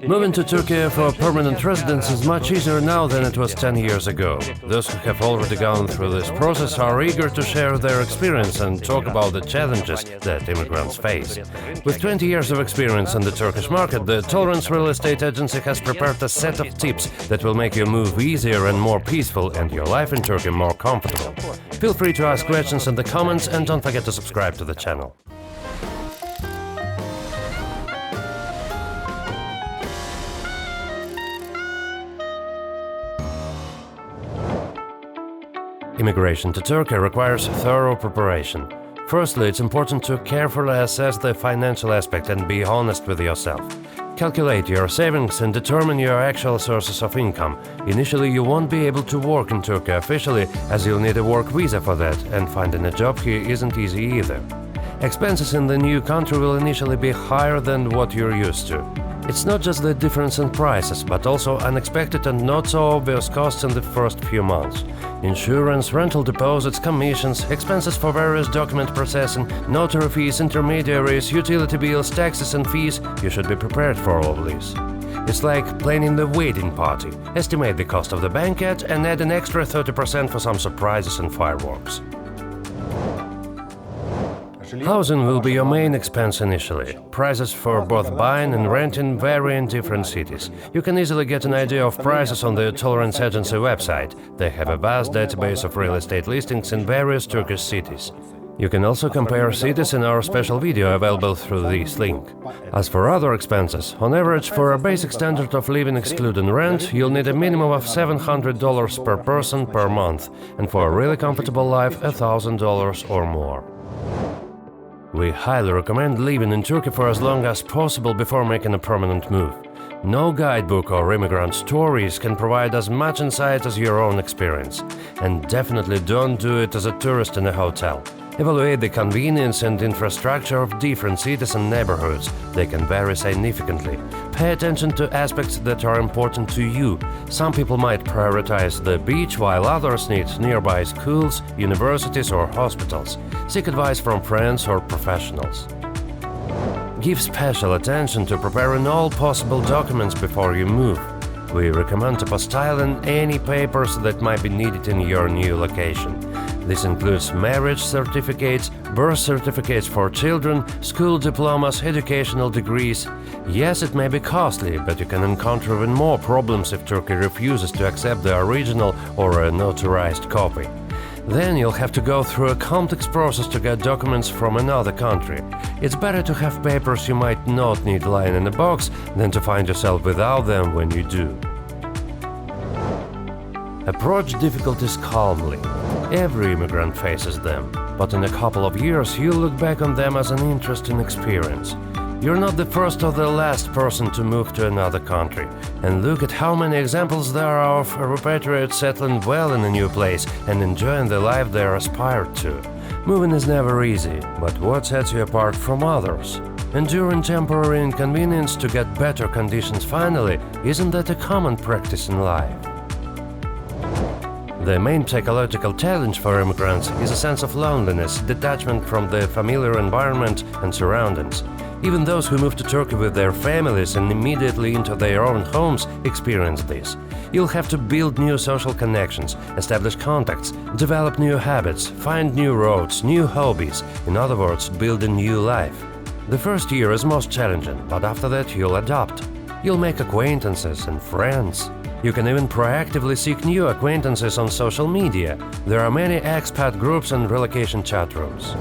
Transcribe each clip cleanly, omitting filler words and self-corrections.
Moving to Turkey for permanent residence is much easier now than it was 10 years ago. Those who have already gone through this process are eager to share their experience and talk about the challenges that immigrants face. With 20 years of experience in the Turkish market, the Tolerance Real Estate Agency has prepared a set of tips that will make your move easier and more peaceful and your life in Turkey more comfortable. Feel free to ask questions in the comments and don't forget to subscribe to the channel. Immigration to Turkey requires thorough preparation. Firstly, it's important to carefully assess the financial aspect and be honest with yourself. Calculate your savings and determine your actual sources of income. Initially, you won't be able to work in Turkey officially, as you'll need a work visa for that, and finding a job here isn't easy either. Expenses in the new country will initially be higher than what you're used to. It's not just the difference in prices, but also unexpected and not so obvious costs in the first few months. Insurance, rental deposits, commissions, expenses for various document processing, notary fees, intermediaries, utility bills, taxes and fees. You should be prepared for all of this. It's like planning the wedding party. Estimate the cost of the banquet and add an extra 30% for some surprises and fireworks. Housing will be your main expense initially. Prices for both buying and renting vary in different cities. You can easily get an idea of prices on the Tolerance Agency website. They have a vast database of real estate listings in various Turkish cities. You can also compare cities in our special video available through this link. As for other expenses, on average for a basic standard of living excluding rent, you'll need a minimum of $700 per person per month, and for a really comfortable life, $1,000 or more. We highly recommend living in Turkey for as long as possible before making a permanent move. No guidebook or immigrant stories can provide as much insight as your own experience. And definitely don't do it as a tourist in a hotel. Evaluate the convenience and infrastructure of different cities and neighborhoods. They can vary significantly. Pay attention to aspects that are important to you. Some people might prioritize the beach, while others need nearby schools, universities or hospitals. Seek advice from friends or professionals. Give special attention to preparing all possible documents before you move. We recommend apostilling any papers that might be needed in your new location. This includes marriage certificates, birth certificates for children, school diplomas, educational degrees. Yes, it may be costly, but you can encounter even more problems if Turkey refuses to accept the original or a notarized copy. Then you'll have to go through a complex process to get documents from another country. It's better to have papers you might not need lying in a box than to find yourself without them when you do. Approach difficulties calmly. Every immigrant faces them, but in a couple of years you'll look back on them as an interesting experience. You're not the first or the last person to move to another country, and look at how many examples there are of repatriates settling well in a new place and enjoying the life they aspired to. Moving is never easy, but what sets you apart from others? Enduring temporary inconvenience to get better conditions finally, isn't that a common practice in life? The main psychological challenge for immigrants is a sense of loneliness, detachment from the familiar environment and surroundings. Even those who move to Turkey with their families and immediately into their own homes experience this. You'll have to build new social connections, establish contacts, develop new habits, find new roads, new hobbies, in other words, build a new life. The first year is most challenging, but after that you'll adapt. You'll make acquaintances and friends. You can even proactively seek new acquaintances on social media. There are many expat groups and relocation chat rooms.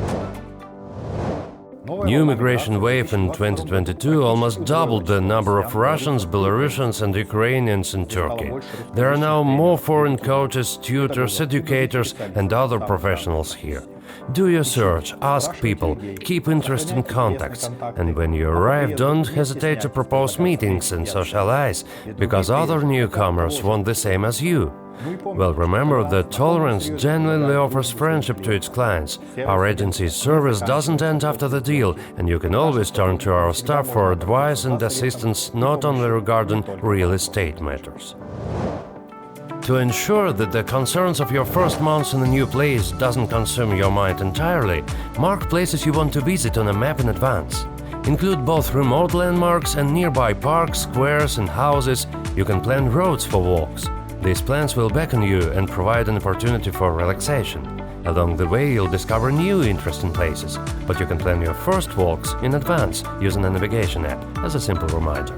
New immigration wave in 2022 almost doubled the number of Russians, Belarusians and Ukrainians in Turkey. There are now more foreign coaches, tutors, educators and other professionals here. Do your search, ask people, keep interesting contacts, and when you arrive, don't hesitate to propose meetings and socialize, because other newcomers want the same as you. Well, remember that Tolerance genuinely offers friendship to its clients. Our agency's service doesn't end after the deal, and you can always turn to our staff for advice and assistance not only regarding real estate matters. To ensure that the concerns of your first months in a new place doesn't consume your mind entirely, mark places you want to visit on a map in advance. include both remote landmarks and nearby parks, squares and houses. You can plan routes for walks. These plans will beckon you and provide an opportunity for relaxation. Along the way, you'll discover new interesting places, but you can plan your first walks in advance using a navigation app as a simple reminder.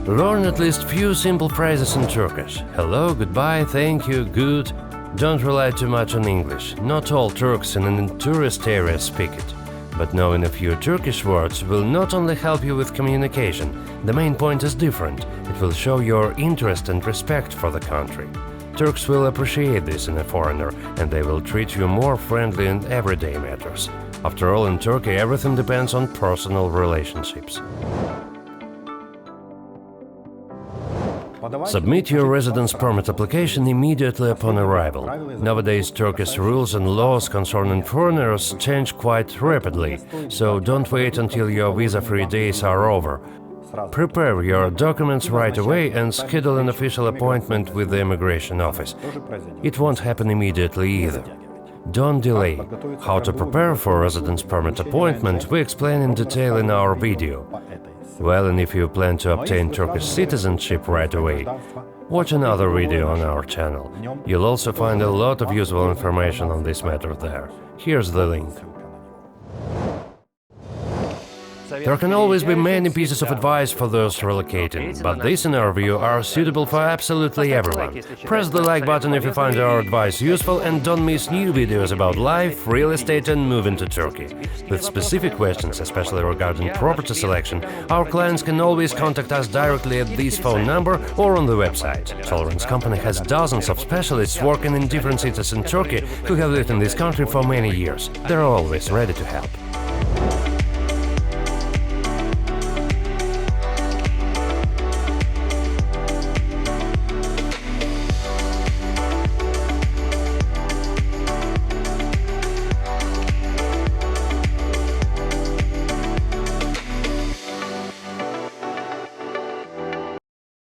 Learn at least few simple phrases in Turkish. Hello, goodbye, thank you, good. Don't rely too much on English. Not all Turks in tourist areas speak it. But knowing a few Turkish words will not only help you with communication, the main point is different. It will show your interest and respect for the country. Turks will appreciate this in a foreigner, and they will treat you more friendly in everyday matters. After all, in Turkey, everything depends on personal relationships. Submit your residence permit application immediately upon arrival. Nowadays, Turkish rules and laws concerning foreigners change quite rapidly, so don't wait until your visa-free days are over. Prepare your documents right away and schedule an official appointment with the immigration office. It won't happen immediately either. Don't delay. How to prepare for a residence permit appointment we explain in detail in our video. Well, and if you plan to obtain Turkish citizenship right away, watch another video on our channel. You'll also find a lot of useful information on this matter there. Here's the link. There can always be many pieces of advice for those relocating, but these, in our view, are suitable for absolutely everyone. Press the like button if you find our advice useful, and don't miss new videos about life, real estate and moving to Turkey. With specific questions, especially regarding property selection, our clients can always contact us directly at this phone number or on the website. Tolerance Company has dozens of specialists working in different cities in Turkey who have lived in this country for many years. They're always ready to help.